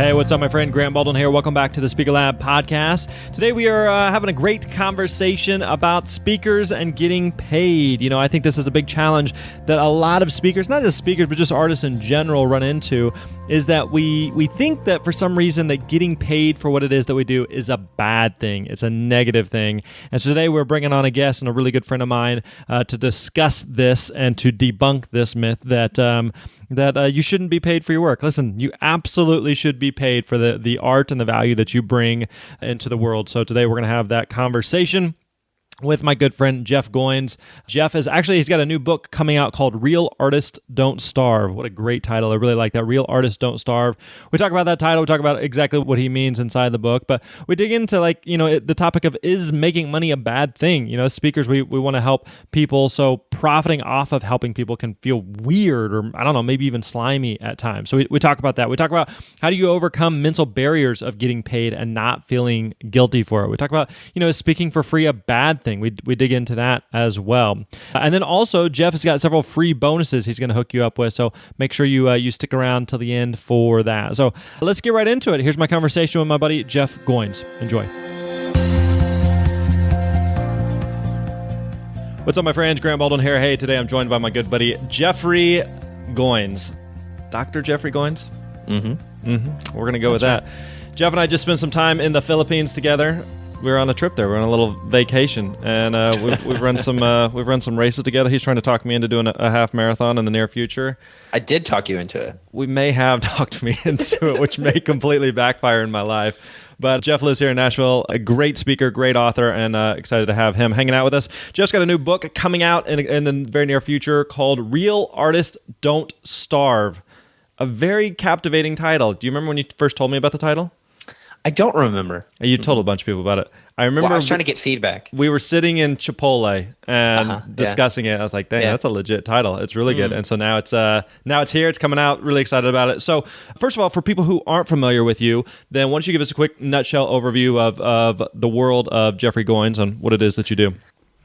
Hey, what's up, my friend? Grant Baldwin here. Welcome back to the Speaker Lab podcast. Today we are having a great conversation about speakers and getting paid. You know, I think this is a big challenge that a lot of speakers, not just speakers, but just artists in general run into, is that we think that for some reason that getting paid for what it is that we do is a bad thing. It's a negative thing. And so today we're bringing on a guest and a really good friend of mine to discuss this and to debunk this myth that you shouldn't be paid for your work. Listen, you absolutely should be paid for the art and the value that you bring into the world. So today we're going to have that conversation with my good friend, Jeff Goins. Jeff he's got a new book coming out called Real Artists Don't Starve. What a great title. I really like that. Real Artists Don't Starve. We talk about that title. We talk about exactly what he means inside the book, but we dig into the topic of, is making money a bad thing? You know, as speakers, we want to help people. So profiting off of helping people can feel weird or, I don't know, maybe even slimy at times. So we talk about that. We talk about how do you overcome mental barriers of getting paid and not feeling guilty for it. We talk about, is speaking for free a bad thing? We dig into that as well. And then also, Jeff has got several free bonuses he's going to hook you up with, so make sure you stick around till the end for that. So let's get right into it. Here's my conversation with my buddy, Jeff Goins. Enjoy. What's up, my friends? Grant Baldwin here. Hey, today I'm joined by my good buddy, Jeffrey Goins. Dr. Jeffrey Goins? Mm-hmm. We're going to go with that. Jeff and I just spent some time in the Philippines together. We were on a trip there. We were on a little vacation, and we've run some races together. He's trying to talk me into doing a half marathon in the near future. I did talk you into it. We may have talked me into it, which may completely backfire in my life. But Jeff lives here in Nashville, a great speaker, great author, and excited to have him hanging out with us. Jeff's got a new book coming out in the very near future called Real Artists Don't Starve. A very captivating title. Do you remember when you first told me about the title? I don't remember. You told a bunch of people about it. I remember. Well, I was trying to get feedback. We were sitting in Chipotle and discussing it. I was like, dang, that's a legit title. It's really good. And so now it's here. It's coming out. Really excited about it. So first of all, for people who aren't familiar with you, then why don't you give us a quick nutshell overview of the world of Jeffrey Goins and what it is that you do?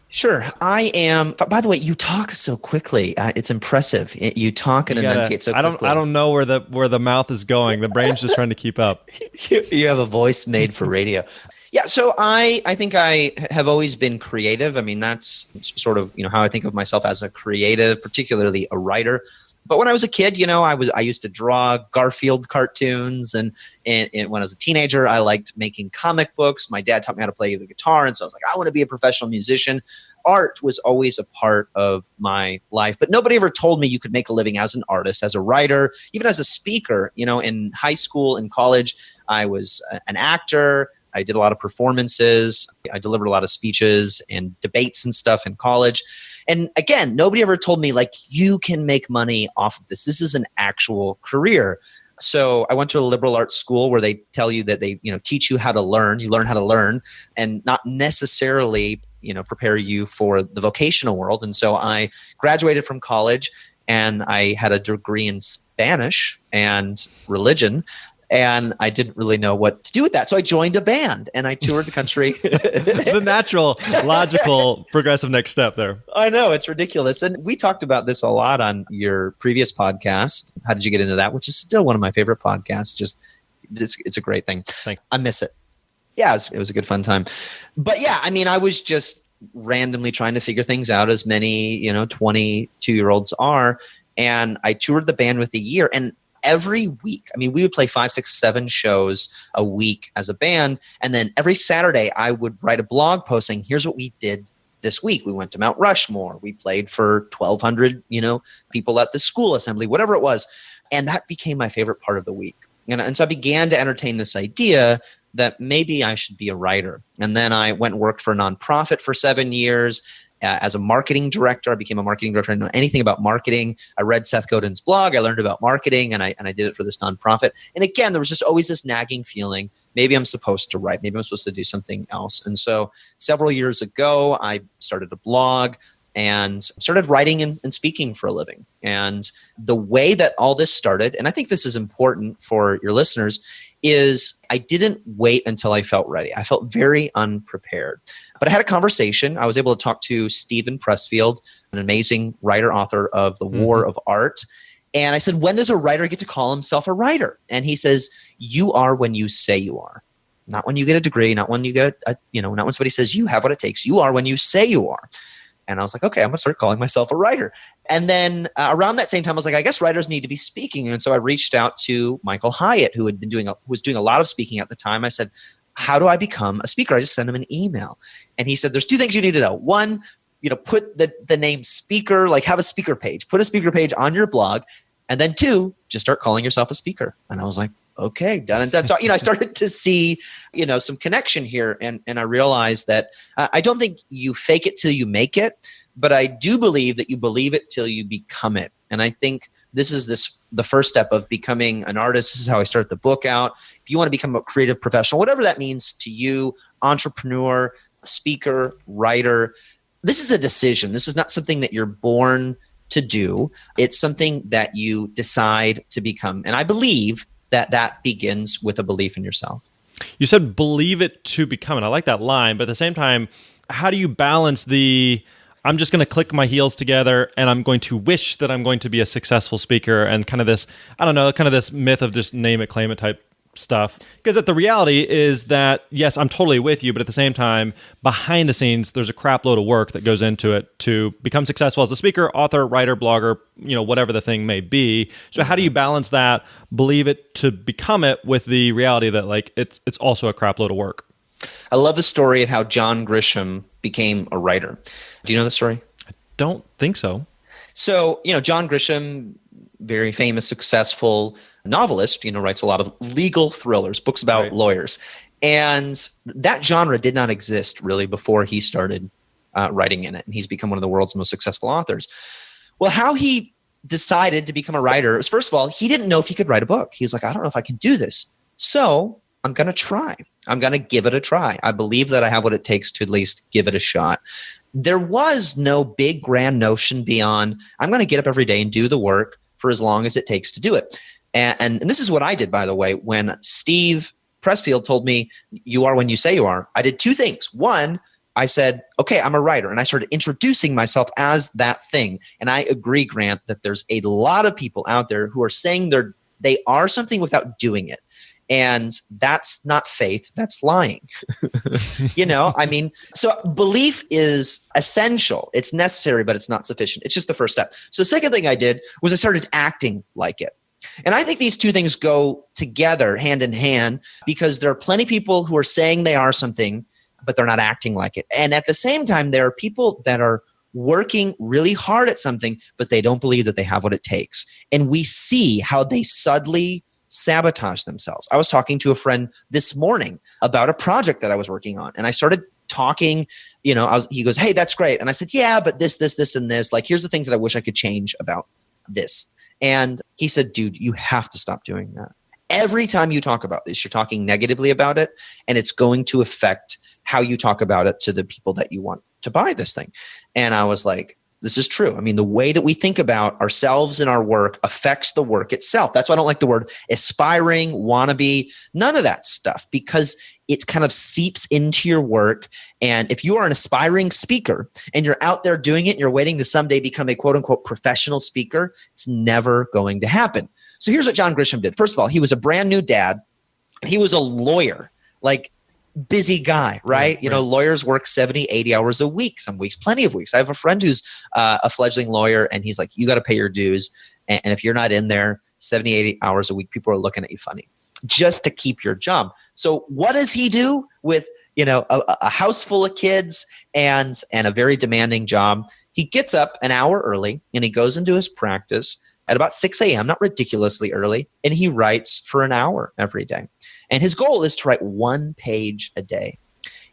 Sure. I am. By the way, you talk so quickly. It's impressive. You talk and enunciate so quickly. I don't know where the mouth is going. The brain's just trying to keep up. You have a voice made for radio. Yeah. So I think I have always been creative. I mean, that's sort of how I think of myself as a creative, particularly a writer. But when I was a kid, I used to draw Garfield cartoons, and when I was a teenager, I liked making comic books. My dad taught me how to play the guitar, and so I was like, I want to be a professional musician. Art was always a part of my life, but nobody ever told me you could make a living as an artist, as a writer, even as a speaker. In high school and college, I was an actor. I did a lot of performances. I delivered a lot of speeches and debates and stuff in college. And again, nobody ever told me, you can make money off of this. This is an actual career. So I went to a liberal arts school where they tell you that they, teach you how to learn. You learn how to learn and not necessarily, prepare you for the vocational world. And so I graduated from college and I had a degree in Spanish and religion. And I didn't really know what to do with that. So I joined a band and I toured the country. The natural, logical, progressive next step there. I know, it's ridiculous. And we talked about this a lot on your previous podcast. How did you get into that? Which is still one of my favorite podcasts. It's a great thing. Thanks. I miss it. Yeah, it was a good fun time. But yeah, I mean, I was just randomly trying to figure things out, as many, 22-year-olds are. And I toured the band with a year. And every week, we would play 5, 6, 7 shows a week as a band. And then every Saturday I would write a blog post saying, here's what we did this week. We went to Mount Rushmore. We played for 1,200, people at the school assembly, whatever it was. And that became my favorite part of the week. And so I began to entertain this idea that maybe I should be a writer. And then I went and worked for a nonprofit for 7 years. As a marketing director, I became a marketing director. I didn't know anything about marketing. I read Seth Godin's blog. I learned about marketing, and I did it for this nonprofit. And again, there was just always this nagging feeling, maybe I'm supposed to write. Maybe I'm supposed to do something else. And so several years ago, I started a blog and started writing and speaking for a living. And the way that all this started, and I think this is important for your listeners, is I didn't wait until I felt ready. I felt very unprepared. But I had a conversation. I was able to talk to Stephen Pressfield, an amazing writer, author of The War of Art. And I said, when does a writer get to call himself a writer? And he says, you are when you say you are. Not when you get a degree, not when you get not when somebody says you have what it takes. You are when you say you are. And I was like, okay, I'm going to start calling myself a writer. And then around that same time, I was like, I guess writers need to be speaking. And so I reached out to Michael Hyatt, who was doing a lot of speaking at the time. I said, how do I become a speaker? I just sent him an email. And he said, there's two things you need to know. One, put the name speaker, like have a speaker page. Put a speaker page on your blog. And then two, just start calling yourself a speaker. And I was like, okay, done and done. So, I started to see, some connection here. And I realized that I don't think you fake it till you make it, but I do believe that you believe it till you become it. And I think this is the first step of becoming an artist. This is how I start the book out. If you want to become a creative professional, whatever that means to you, entrepreneur, speaker, writer, this is a decision. This is not something that you're born to do. It's something that you decide to become. And I believe that begins with a belief in yourself. You said believe it to become it. I like that line, but at the same time, how do you balance I'm just going to click my heels together and I'm going to wish that I'm going to be a successful speaker and kind of this, this myth of just name it, claim it type stuff. Because the reality is that, yes, I'm totally with you, but at the same time, behind the scenes, there's a crap load of work that goes into it to become successful as a speaker, author, writer, blogger, whatever the thing may be. So how do you balance that, believe it to become it, with the reality that it's also a crap load of work? I love the story of how John Grisham became a writer. Do you know the story? I don't think so. So, John Grisham, very famous, successful novelist, writes a lot of legal thrillers, books about lawyers. And that genre did not exist really before he started writing in it. And he's become one of the world's most successful authors. Well, how he decided to become a writer was, first of all, he didn't know if he could write a book. He was like, I don't know if I can do this. So I'm going to try. I'm going to give it a try. I believe that I have what it takes to at least give it a shot. There was no big grand notion beyond, I'm going to get up every day and do the work for as long as it takes to do it. And this is what I did, by the way. When Steve Pressfield told me, you are when you say you are, I did two things. One, I said, okay, I'm a writer. And I started introducing myself as that thing. And I agree, Grant, that there's a lot of people out there who are saying they are something without doing it. And that's not faith, that's lying. So belief is essential. It's necessary, but it's not sufficient. It's just the first step. So the second thing I did was I started acting like it. And I think these two things go together hand in hand, because there are plenty of people who are saying they are something, but they're not acting like it. And at the same time, there are people that are working really hard at something, but they don't believe that they have what it takes. And we see how they subtly sabotage themselves. I was talking to a friend this morning about a project that I was working on, and I started talking, he goes, hey, that's great. And I said, yeah, but this, and this, here's the things that I wish I could change about this. And he said, dude, you have to stop doing that. Every time you talk about this, you're talking negatively about it, and it's going to affect how you talk about it to the people that you want to buy this thing. And I was like, this is true. I mean, the way that we think about ourselves and our work affects the work itself. That's why I don't like the word aspiring, wannabe, none of that stuff, because it kind of seeps into your work. And if you are an aspiring speaker and you're out there doing it and you're waiting to someday become a quote unquote professional speaker, it's never going to happen. So here's what John Grisham did. First of all, he was a brand new dad. He was a lawyer, busy guy, right? Lawyers work 70, 80 hours a week, some weeks, plenty of weeks. I have a friend who's a fledgling lawyer, and he's like, you got to pay your dues. And if you're not in there 70, 80 hours a week, people are looking at you funny just to keep your job. So what does he do with, a house full of kids and a very demanding job? He gets up an hour early and he goes into his practice at about 6 a.m., not ridiculously early, and he writes for an hour every day. And his goal is to write 1 page a day.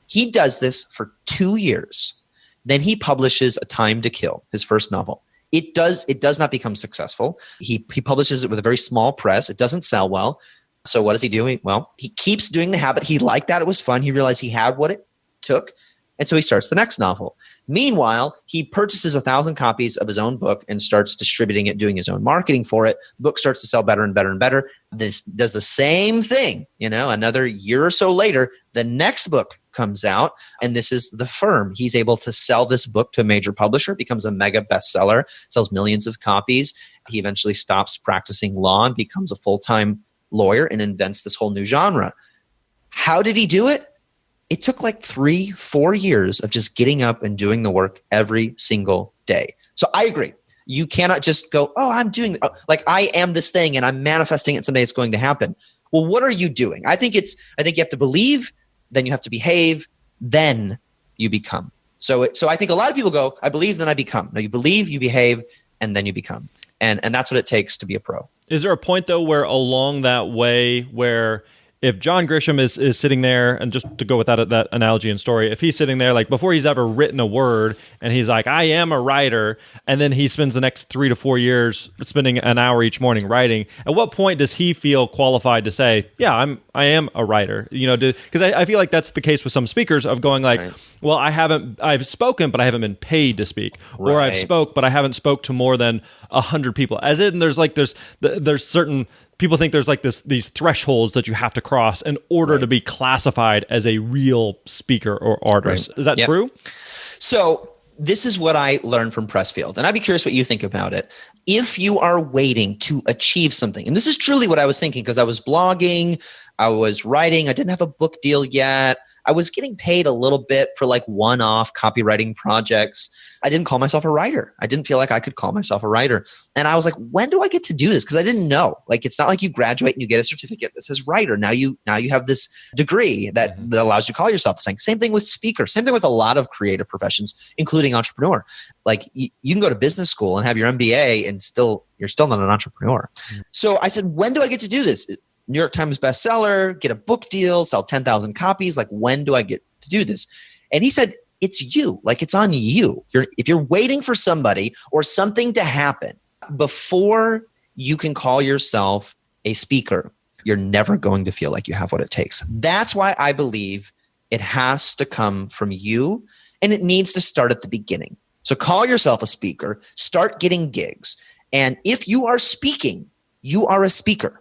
He does this for 2 years. Then he publishes A Time to Kill, his first novel. It does not become successful. He publishes it with a very small press. It doesn't sell well. So what is he doing? Well, he keeps doing the habit. He liked that. It was fun. He realized he had what it took. And so he starts the next novel. Meanwhile, he purchases 1,000 copies of his own book and starts distributing it, doing his own marketing for it. The book starts to sell better and better and better. This does the same thing, another year or so later, the next book comes out, and this is The Firm. He's able to sell this book to a major publisher, becomes a mega bestseller, sells millions of copies. He eventually stops practicing law and becomes a full-time lawyer and invents this whole new genre. How did he do it? It took like 3-4 years of just getting up and doing the work every single day. So I agree. You cannot just go, oh, I'm doing, like I am this thing and I'm manifesting it someday it's going to happen. Well, what are you doing? I think you have to believe, then you have to behave, then you become. So I think a lot of people go, I believe, then I become. No, you believe, you behave, and then you become. And that's what it takes to be a pro. Is there a point, though, where along that way where if John Grisham is sitting there, and just to go with that analogy and story, if he's sitting there, like before he's ever written a word, and he's like, I am a writer, and then he spends the next 3 to 4 years spending an hour each morning writing, at what point does he feel qualified to say, yeah, I am a writer? Because I feel like that's the case with some speakers of going like, right. Well, I've spoken, but I haven't been paid to speak, right. Or I've spoke, but I haven't spoke to more than 100 people. As in, there's certain people think there's like these thresholds that you have to cross in order to be classified as a real speaker or artist. Right. Is that true? So this is what I learned from Pressfield, and I'd be curious what you think about it. If you are waiting to achieve something, and this is truly what I was thinking, because I was blogging, I was writing, I didn't have a book deal yet. I was getting paid a little bit for like one-off copywriting projects. I didn't call myself a writer. I didn't feel like I could call myself a writer. And I was like, when do I get to do this? Because I didn't know. Like, it's not like you graduate and you get a certificate that says writer. Now you have this degree that allows you to call yourself the thing. Same thing with speaker. Same thing with a lot of creative professions, including entrepreneur. Like you can go to business school and have your MBA and you're still not an entrepreneur. So I said, when do I get to do this? New York Times bestseller, get a book deal, sell 10,000 copies. Like, when do I get to do this? And he said, it's you. Like, it's on you. If you're waiting for somebody or something to happen before you can call yourself a speaker, you're never going to feel like you have what it takes. That's why I believe it has to come from you, and it needs to start at the beginning. So call yourself a speaker, start getting gigs. And if you are speaking, you are a speaker.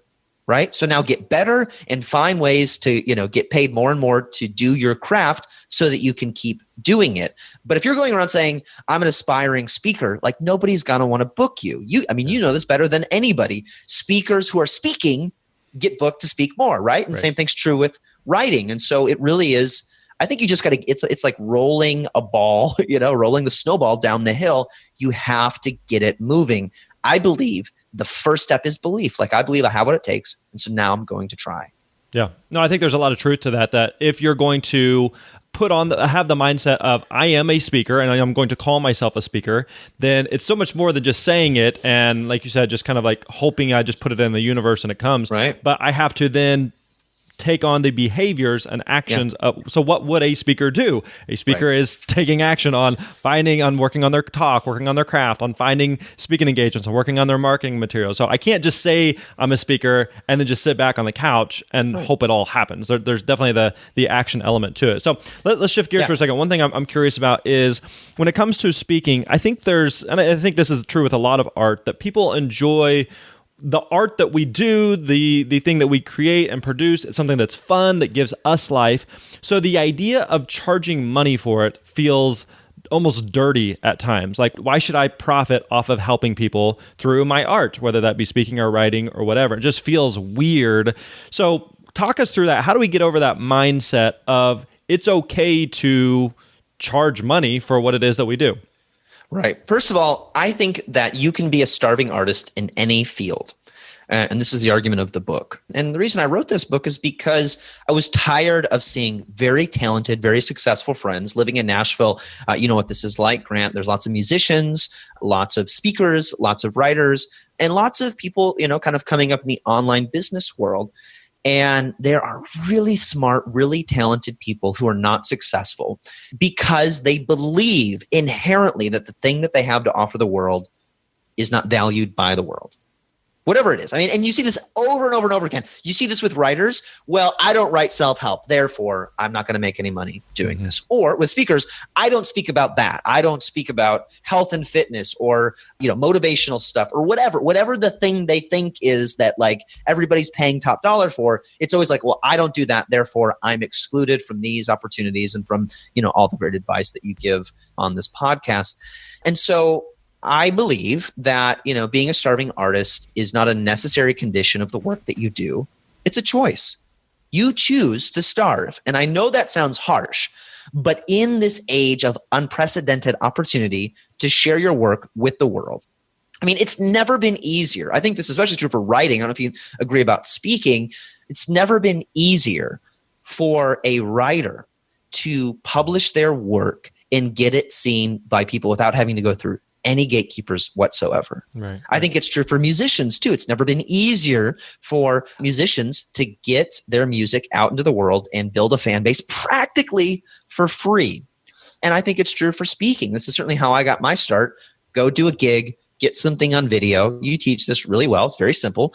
Right? So now get better and find ways to, get paid more and more to do your craft so that you can keep doing it. But if you're going around saying, I'm an aspiring speaker, like nobody's going to want to book you. You know this better than anybody. Speakers who are speaking get booked to speak more, right? And same thing's true with writing. And so it really is, I think you just got to, it's like rolling a ball, rolling the snowball down the hill. You have to get it moving. I believe the first step is belief. Like, I believe I have what it takes, and so now I'm going to try. Yeah. No, I think there's a lot of truth to that if you're going to have the mindset of I am a speaker and I'm going to call myself a speaker, then it's so much more than just saying it and, like you said, just kind of like hoping I just put it in the universe and it comes. Right. But I have to then take on the behaviors and actions of, so what would a speaker do? A speaker is taking action on working on their talk, working on their craft, on finding speaking engagements, and working on their marketing material. So I can't just say I'm a speaker and then just sit back on the couch and hope it all happens. There's definitely the action element to it. So let's shift gears for a second. One thing I'm curious about is when it comes to speaking, I think I think this is true with a lot of art, that people enjoy the art that we do, the thing that we create and produce. It's something that's fun, that gives us life. So the idea of charging money for it feels almost dirty at times. Like, why should I profit off of helping people through my art, whether that be speaking or writing or whatever? It just feels weird. So talk us through that. How do we get over that mindset of it's okay to charge money for what it is that we do? Right. First of all, I think that you can be a starving artist in any field. And this is the argument of the book. And the reason I wrote this book is because I was tired of seeing very talented, very successful friends living in Nashville. You know what this is like, Grant. There's lots of musicians, lots of speakers, lots of writers, and lots of people, kind of coming up in the online business world. And there are really smart, really talented people who are not successful because they believe inherently that the thing that they have to offer the world is not valued by the world. Whatever it is. I mean, and you see this over and over and over again. You see this with writers. Well, I don't write self-help, therefore I'm not going to make any money doing this. Or with speakers, I don't speak about that. I don't speak about health and fitness or, motivational stuff or whatever the thing they think is that like everybody's paying top dollar for. It's always like, well, I don't do that, therefore I'm excluded from these opportunities and from, all the great advice that you give on this podcast. And so I believe that, being a starving artist is not a necessary condition of the work that you do. It's a choice. You choose to starve. And I know that sounds harsh, but in this age of unprecedented opportunity to share your work with the world, I mean, it's never been easier. I think this is especially true for writing. I don't know if you agree about speaking. It's never been easier for a writer to publish their work and get it seen by people without having to go through any gatekeepers whatsoever. Right. I think it's true for musicians too. It's never been easier for musicians to get their music out into the world and build a fan base practically for free. And I think it's true for speaking. This is certainly how I got my start. Go do a gig, get something on video. You teach this really well. It's very simple.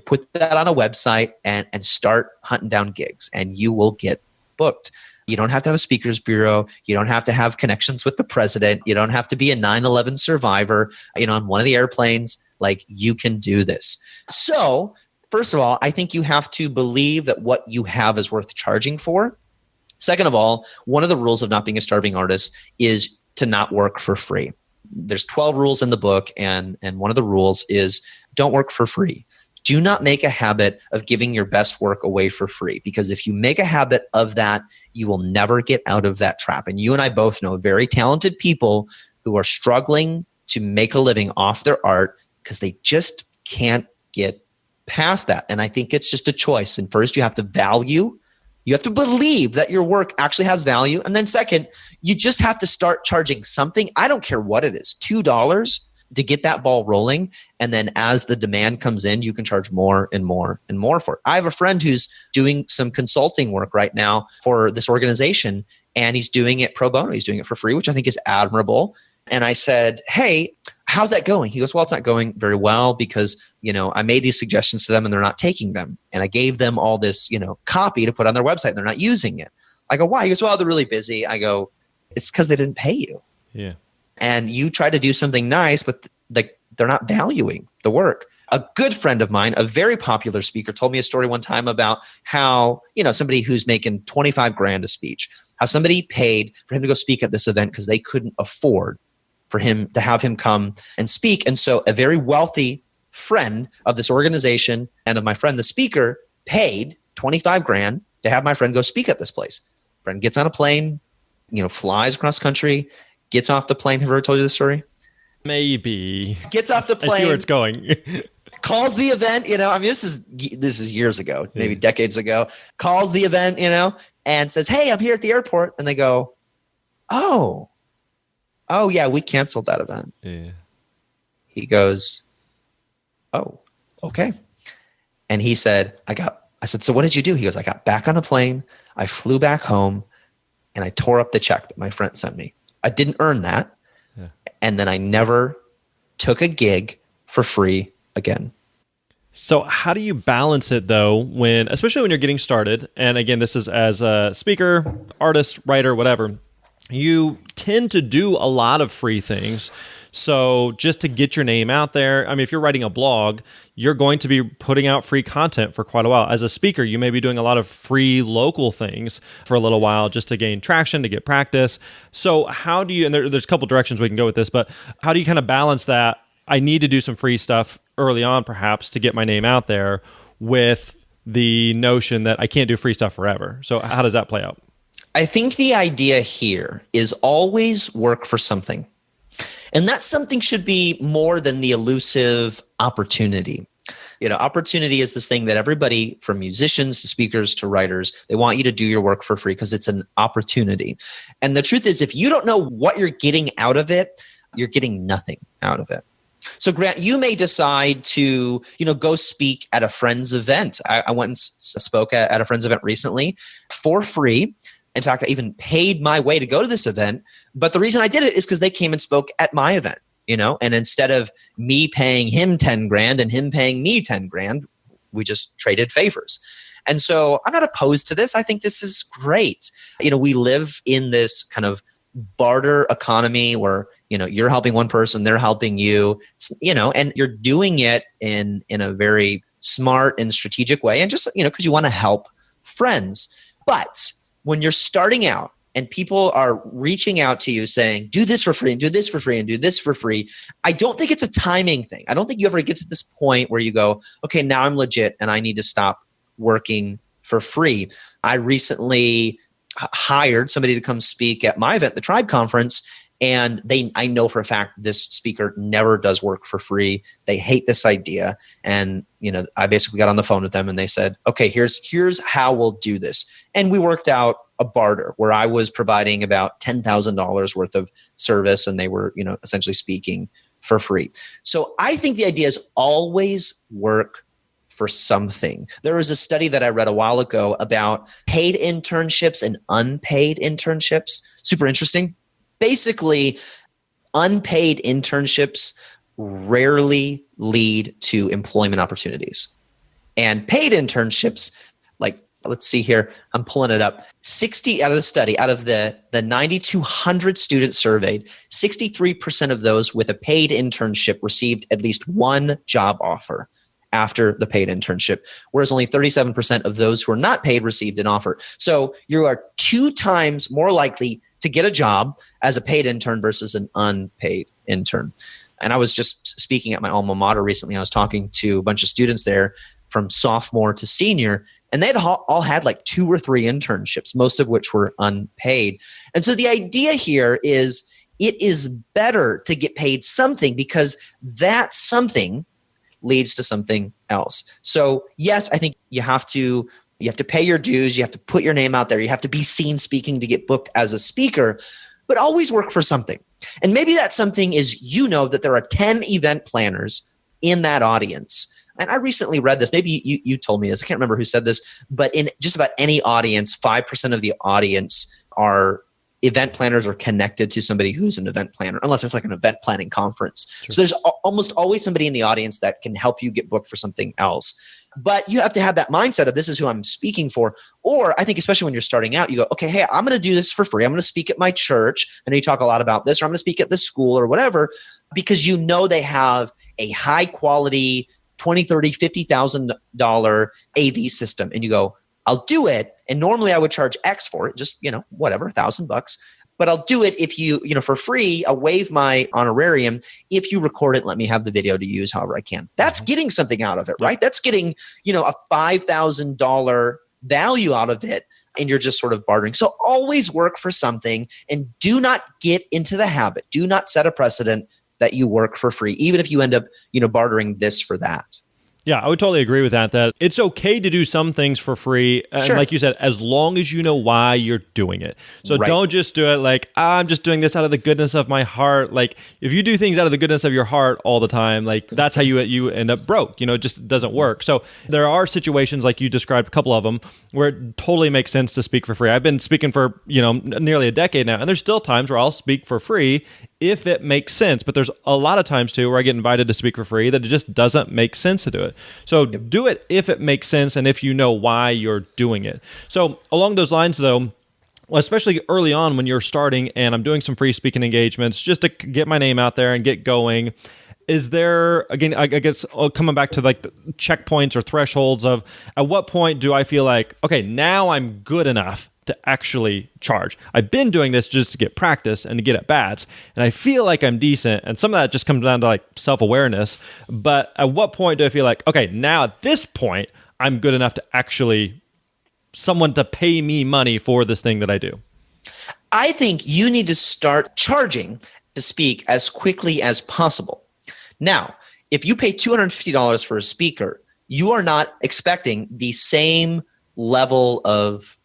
Put that on a website and start hunting down gigs, and you will get booked. You don't have to have a speakers bureau. You don't have to have connections with the president. You don't have to be a 9/11 survivor, on one of the airplanes. Like, you can do this. So, first of all, I think you have to believe that what you have is worth charging for. Second of all, one of the rules of not being a starving artist is to not work for free. There's 12 rules in the book, and one of the rules is don't work for free. Do not make a habit of giving your best work away for free, because if you make a habit of that, you will never get out of that trap. And you and I both know very talented people who are struggling to make a living off their art because they just can't get past that. And I think it's just a choice. And first, you have to believe that your work actually has value. And then second, you just have to start charging something. I don't care what it is, $2 to get that ball rolling. And then as the demand comes in, you can charge more and more and more for it. I have a friend who's doing some consulting work right now for this organization, and he's doing it pro bono. He's doing it for free, which I think is admirable. And I said, hey, how's that going? He goes, well, it's not going very well because, I made these suggestions to them and they're not taking them. And I gave them all this, copy to put on their website and they're not using it. I go, why? He goes, well, they're really busy. I go, it's because they didn't pay you. Yeah. And you try to do something nice, but they're not valuing the work. A good friend of mine, a very popular speaker, told me a story one time about how, somebody who's making 25 grand a speech, how somebody paid for him to go speak at this event because they couldn't afford for him to have him come and speak. And so a very wealthy friend of this organization and of my friend, the speaker, paid 25 grand to have my friend go speak at this place. Friend gets on a plane, flies across country, gets off the plane. Have I ever told you this story? Maybe. Gets off the plane. I see where it's going. Calls the event, this is years ago, maybe decades ago. Calls the event, and says, hey, I'm here at the airport. And they go, oh yeah, we canceled that event. Yeah. He goes, oh, okay. And he said, I said, so what did you do? He goes, I got back on a plane. I flew back home and I tore up the check that my friend sent me. I didn't earn that. Yeah. And then I never took a gig for free again. So how do you balance it though, especially when you're getting started? And again, this is as a speaker, artist, writer, whatever. You tend to do a lot of free things. So just to get your name out there, I mean, if you're writing a blog, you're going to be putting out free content for quite a while. As a speaker, you may be doing a lot of free local things for a little while just to gain traction, to get practice. So how do you, and there's a couple directions we can go with this, but how do you kind of balance that? I need to do some free stuff early on, perhaps, to get my name out there with the notion that I can't do free stuff forever. So how does that play out? I think the idea here is always work for something. And that something should be more than the elusive opportunity. Opportunity is this thing that everybody, from musicians to speakers to writers, they want you to do your work for free because it's an opportunity. And the truth is, if you don't know what you're getting out of it, you're getting nothing out of it. So Grant, you may decide to, go speak at a friend's event. I went and spoke at a friend's event recently for free. In fact, I even paid my way to go to this event. But the reason I did it is because they came and spoke at my event, and instead of me paying him 10 grand and him paying me 10 grand, we just traded favors. And so I'm not opposed to this. I think this is great. We live in this kind of barter economy where, you're helping one person, they're helping you, and you're doing it in a very smart and strategic way. And just, because you want to help friends. But when you're starting out, and people are reaching out to you saying, do this for free and do this for free and do this for free, I don't think it's a timing thing. I don't think you ever get to this point where you go, okay, now I'm legit and I need to stop working for free. I recently hired somebody to come speak at my event, the Tribe Conference, and I know for a fact this speaker never does work for free. They hate this idea. And, I basically got on the phone with them and they said, okay, here's how we'll do this. And we worked out a barter where I was providing about $10,000 worth of service and they were, essentially speaking for free. So I think the idea is always work for something. There was a study that I read a while ago about paid internships and unpaid internships. Super interesting. Basically, unpaid internships rarely lead to employment opportunities. And paid internships, let's see here, I'm pulling it up. 60 out of the study, out of the 9,200 students surveyed, 63% of those with a paid internship received at least one job offer after the paid internship, whereas only 37% of those who are not paid received an offer. So you are 2 times more likely to get a job as a paid intern versus an unpaid intern. And I was just speaking at my alma mater recently. I was talking to a bunch of students there from sophomore to senior, and they'd all had 2 or 3 internships, most of which were unpaid. And so the idea here is it is better to get paid something because that something leads to something else. So yes, I think you have to pay your dues. You have to put your name out there. You have to be seen speaking to get booked as a speaker, but always work for something. And maybe that something is, that there are 10 event planners in that audience. And I recently read this, maybe you told me this, I can't remember who said this, but in just about any audience, 5% of the audience are event planners or connected to somebody who's an event planner, unless it's like an event planning conference. Sure. So there's almost always somebody in the audience that can help you get booked for something else. But you have to have that mindset of this is who I'm speaking for. Or I think especially when you're starting out, you go, okay, hey, I'm going to do this for free. I'm going to speak at my church. I know you talk a lot about this, or I'm going to speak at the school or whatever, because they have a high quality $20,000, $30,000, $50,000 AV system. And you go, I'll do it. And normally I would charge X for it, just, whatever, $1,000. But I'll do it if you, for free, I'll waive my honorarium if you record it and let me have the video to use however I can. That's getting something out of it, right? That's getting, a $5,000 value out of it. And you're just sort of bartering. So always work for something and do not get into the habit. Do not set a precedent that you work for free, even if you end up, bartering this for that. Yeah, I would totally agree with that it's okay to do some things for free. And sure. Like you said, as long as you know why you're doing it. So right. Don't just do it I'm just doing this out of the goodness of my heart. If you do things out of the goodness of your heart all the time, that's how you end up broke. It just doesn't work. So there are situations like you described, a couple of them, where it totally makes sense to speak for free. I've been speaking for, nearly a decade now, and there's still times where I'll speak for free if it makes sense. But there's a lot of times too where I get invited to speak for free that it just doesn't make sense to do it. So do it if it makes sense and if you know why you're doing it. So along those lines though, especially early on when you're starting and I'm doing some free speaking engagements just to get my name out there and get going, is there, again, I guess coming back to the checkpoints or thresholds of at what point do I feel okay, now I'm good enough to actually charge. I've been doing this just to get practice and to get at bats, and I feel like I'm decent, and some of that just comes down to self-awareness. But at what point do I feel okay, now at this point, I'm good enough to actually someone to pay me money for this thing that I do? I think you need to start charging to speak as quickly as possible. Now, if you pay $250 for a speaker, you are not expecting the same level of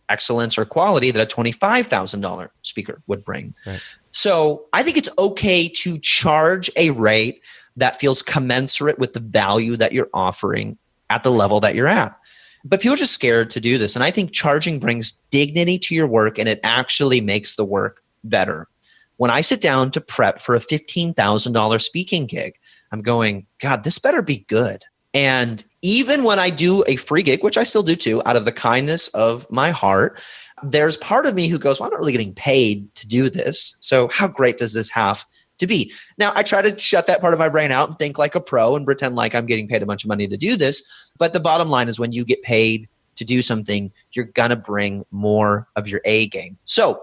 excellence or quality that a $25,000 speaker would bring. Right. So I think it's okay to charge a rate that feels commensurate with the value that you're offering at the level that you're at. But people are just scared to do this. And I think charging brings dignity to your work and it actually makes the work better. When I sit down to prep for a $15,000 speaking gig, I'm going, God, this better be good. And even when I do a free gig, which I still do too, out of the kindness of my heart, there's part of me who goes, well, I'm not really getting paid to do this. So how great does this have to be? Now, I try to shut that part of my brain out and think like a pro and pretend like I'm getting paid a bunch of money to do this. But the bottom line is when you get paid to do something, you're going to bring more of your A game. So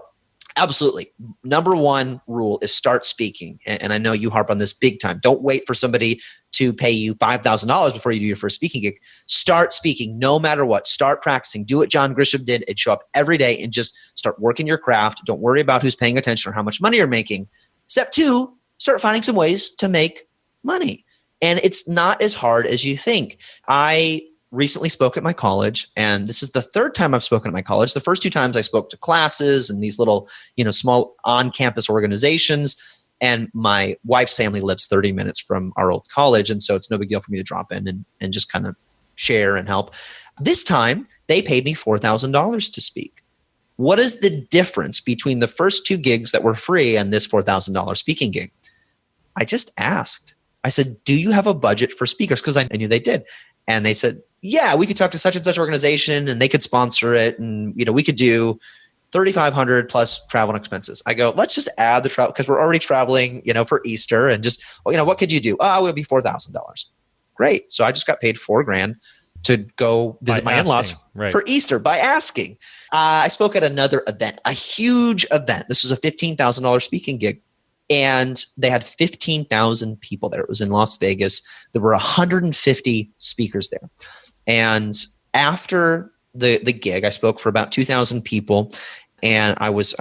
absolutely. Number one rule is start speaking. And I know you harp on this big time. Don't wait for somebody to pay you $5,000 before you do your first speaking gig. Start speaking no matter what. Start practicing. Do what John Grisham did and show up every day and just start working your craft. Don't worry about who's paying attention or how much money you're making. Step two, start finding some ways to make money. And it's not as hard as you think. I recently spoke at my college, and this is the third time I've spoken at my college. The first two times I spoke to classes and these little, small on-campus organizations. And my wife's family lives 30 minutes from our old college. And so it's no big deal for me to drop in and just kind of share and help. This time, they paid me $4,000 to speak. What is the difference between the first two gigs that were free and this $4,000 speaking gig? I just asked. I said, do you have a budget for speakers? Because I knew they did. And they said, yeah, we could talk to such and such organization and they could sponsor it. And, we could do $3,500 plus travel and expenses. I go, let's just add the travel because we're already traveling, for Easter and just, what could you do? Oh, it would be $4,000. Great. So I just got paid $4,000 to go visit my in-laws for Easter by asking. I spoke at another event, a huge event. This was a $15,000 speaking gig. And they had 15,000 people there. It was in Las Vegas. There were 150 speakers there. And after the gig, I spoke for about 2,000 people. And I was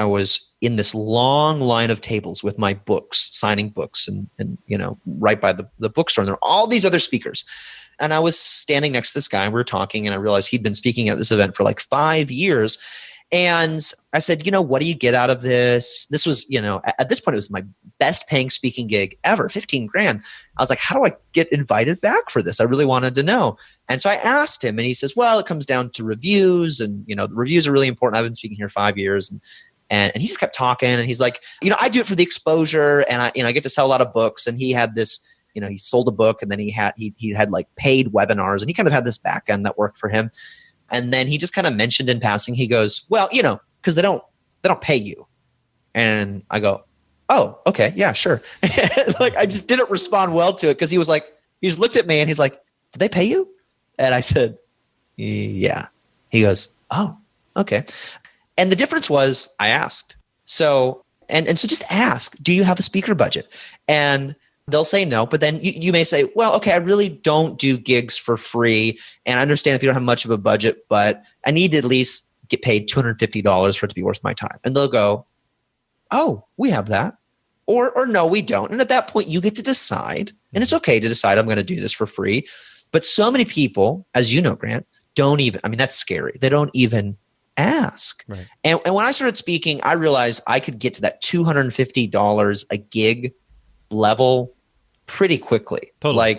in this long line of tables with my books, signing books and right by the bookstore. And there were all these other speakers. And I was standing next to this guy and we were talking and I realized he'd been speaking at this event for like 5 years. And I said, what do you get out of this? This was, at this point, it was my best paying speaking gig ever, $15,000. I was like, how do I get invited back for this? I really wanted to know. And so I asked him and he says, well, it comes down to reviews and, the reviews are really important. I've been speaking here 5 years and he just kept talking and he's like, I do it for the exposure and I get to sell a lot of books. And he had this, he sold a book and then he had like paid webinars and he kind of had this back end that worked for him. And then he just kind of mentioned in passing, he goes, well, because they don't pay you. And I go, oh, okay, yeah, sure. Like I just didn't respond well to it because he just looked at me and he's like, did they pay you? And I said, yeah. He goes, oh, okay. And the difference was I asked. So, and so just ask, do you have a speaker budget? And they'll say no, but then you may say, well, okay, I really don't do gigs for free. And I understand if you don't have much of a budget, but I need to at least get paid $250 for it to be worth my time. And they'll go, oh, we have that. Or no, we don't. And at that point, you get to decide. And it's okay to decide I'm going to do this for free. But so many people, as you know, Grant, that's scary. They don't even ask. Right. And when I started speaking, I realized I could get to that $250 a gig level pretty quickly. Totally.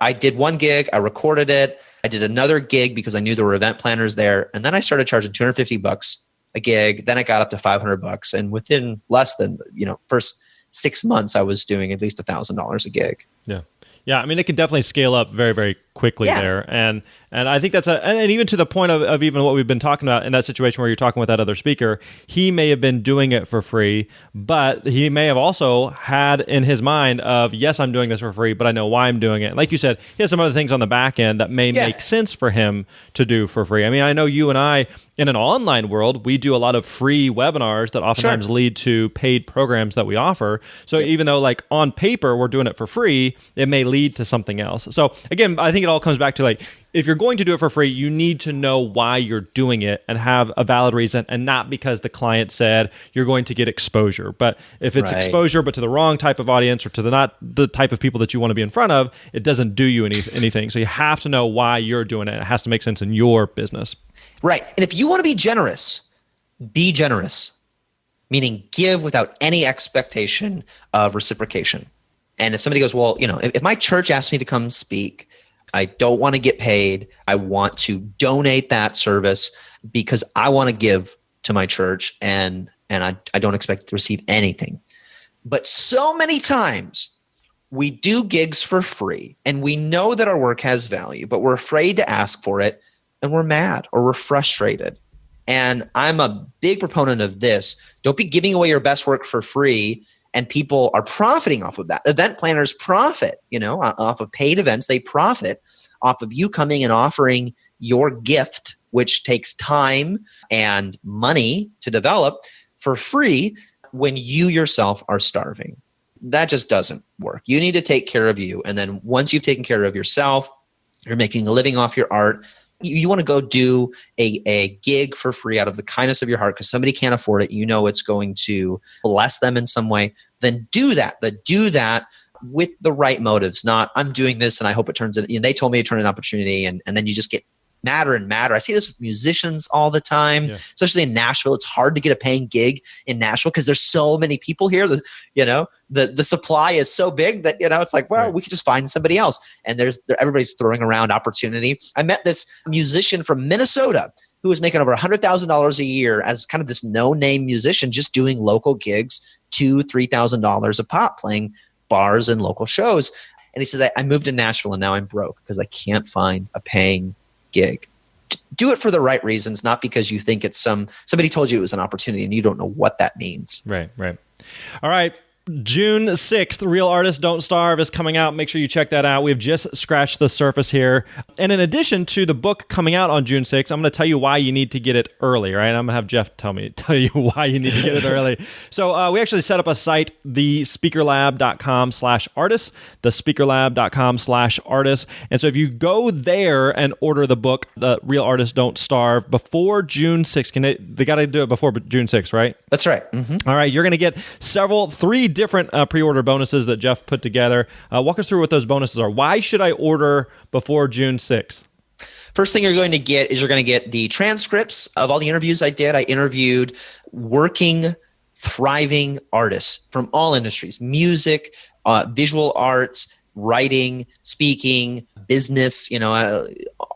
I did one gig, I recorded it. I did another gig because I knew there were event planners there. And then I started charging $250 a gig. Then I got up to $500. And within less than, first 6 months, I was doing at least $1,000 a gig. Yeah. Yeah. I mean, it can definitely scale up very, very quickly there. And I think that's and even to the point of even what we've been talking about in that situation where you're talking with that other speaker, he may have been doing it for free, but he may have also had in his mind of, yes, I'm doing this for free, but I know why I'm doing it. And like you said, he has some other things on the back end that may make sense for him to do for free. I mean, I know you and I, in an online world, we do a lot of free webinars that oftentimes lead to paid programs that we offer. So even though like on paper, we're doing it for free, it may lead to something else. So again, I think it all comes back to like, if you're going to do it for free, you need to know why you're doing it and have a valid reason and not because the client said you're going to get exposure. But if it's exposure, but to the wrong type of audience or to not the type of people that you want to be in front of, it doesn't do you anything. So you have to know why you're doing it. It has to make sense in your business. Right. And if you want to be generous, meaning give without any expectation of reciprocation. And if somebody goes, well, if my church asks me to come speak, I don't want to get paid. I want to donate that service because I want to give to my church and I don't expect to receive anything. But so many times we do gigs for free and we know that our work has value, but we're afraid to ask for it and we're mad or we're frustrated. And I'm a big proponent of this. Don't be giving away your best work for free and people are profiting off of that. Event planners profit, off of paid events. They profit off of you coming and offering your gift, which takes time and money to develop, for free when you yourself are starving. That just doesn't work. You need to take care of you. And then once you've taken care of yourself, you're making a living off your art, you want to go do a gig for free out of the kindness of your heart because somebody can't afford it. You know it's going to bless them in some way. Then do that. But do that with the right motives, not I'm doing this and I hope it turns in. They told me to turn an opportunity, and then you just get madder and madder. I see this with musicians all the time, especially in Nashville. It's hard to get a paying gig in Nashville because there's so many people here. The supply is so big that, it's like, well, we could just find somebody else. And everybody's throwing around opportunity. I met this musician from Minnesota who was making over $100,000 a year as kind of this no-name musician, just doing local gigs, $2,000, $3,000 a pop, playing bars and local shows. And he says, I moved to Nashville and now I'm broke because I can't find a paying gig. Do it for the right reasons, not because you think it's somebody told you it was an opportunity and you don't know what that means. Right. All right. June 6th, Real Artists Don't Starve is coming out. Make sure you check that out. We've just scratched the surface here. And in addition to the book coming out on June 6th, I'm going to tell you why you need to get it early, right? I'm going to have Jeff tell you why you need to get it early. So we actually set up a site, thespeakerlab.com/artist, thespeakerlab.com/artist. And so if you go there and order the book, The Real Artists Don't Starve, before June 6th, they got to do it before June 6th, right? That's right. Mm-hmm. All right. You're going to get three different pre-order bonuses that Jeff put together. Walk us through what those bonuses are. Why should I order before June 6th? First thing you're going to get is the transcripts of all the interviews I did. I interviewed working, thriving artists from all industries: music, visual arts, writing, speaking, business.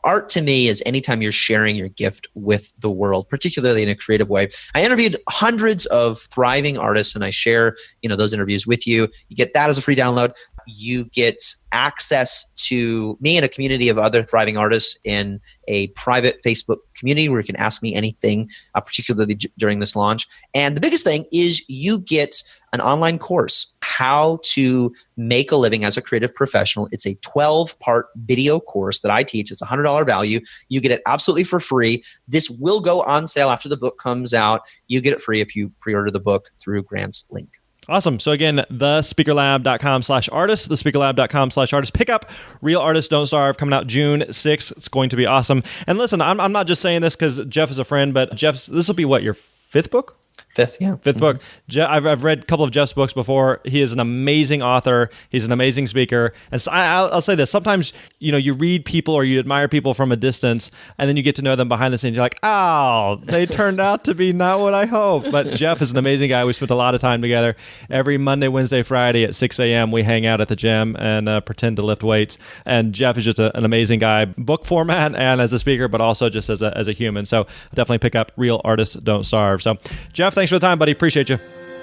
Art to me is anytime you're sharing your gift with the world, particularly in a creative way. I interviewed hundreds of thriving artists and I share, those interviews with you. You get that as a free download. You get access to me and a community of other thriving artists in a private Facebook community where you can ask me anything, particularly during this launch. And the biggest thing is you get an online course, How to Make a Living as a Creative Professional. It's a 12-part video course that I teach. It's $100 value. You get it absolutely for free. This will go on sale after the book comes out. You get it free if you pre-order the book through Grant's link. Awesome. So again, thespeakerlab.com/artist, thespeakerlab.com/artist. Pick up Real Artists Don't Starve, coming out June 6th. It's going to be awesome. And listen, I'm not just saying this because Jeff is a friend, but this will be your fifth book? Fifth book. I've read a couple of Jeff's books before. He is an amazing author. He's an amazing speaker. And so I'll say this. Sometimes, you read people or you admire people from a distance, and then you get to know them behind the scenes. You're like, oh, they turned out to be not what I hoped. But Jeff is an amazing guy. We spent a lot of time together. Every Monday, Wednesday, Friday at 6 a.m., we hang out at the gym and pretend to lift weights. And Jeff is just an amazing guy, book format and as a speaker, but also just as a human. So definitely pick up Real Artists Don't Starve. So, Jeff, thanks for the time, buddy. Appreciate you.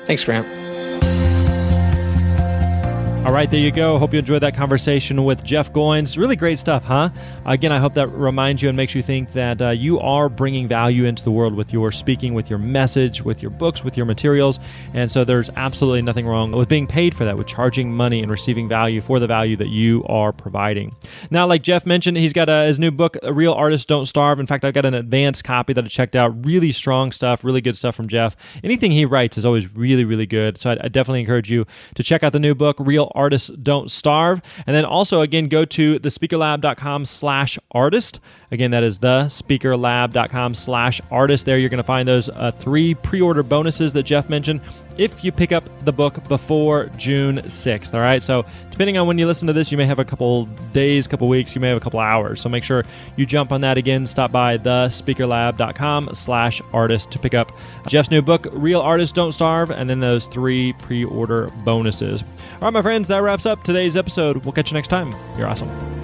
Thanks, Grant. All right, there you go. Hope you enjoyed that conversation with Jeff Goins. Really great stuff, huh? Again, I hope that reminds you and makes you think that you are bringing value into the world with your speaking, with your message, with your books, with your materials. And so there's absolutely nothing wrong with being paid for that, with charging money and receiving value for the value that you are providing. Now, like Jeff mentioned, he's got his new book, Real Artists Don't Starve. In fact, I've got an advanced copy that I checked out. Really strong stuff, really good stuff from Jeff. Anything he writes is always really, really good. So I definitely encourage you to check out the new book, Real Artists Don't Starve. And then also, again, go to thespeakerlab.com/artist. Again, that is thespeakerlab.com/artist. There you're going to find those 3 pre-order bonuses that Jeff mentioned if you pick up the book before June 6th. All right. So depending on when you listen to this, you may have a couple days, couple weeks, you may have a couple hours. So make sure you jump on that again. Stop by thespeakerlab.com/artist to pick up Jeff's new book, Real Artists Don't Starve, and then those 3 pre-order bonuses. All right, my friends, that wraps up today's episode. We'll catch you next time. You're awesome.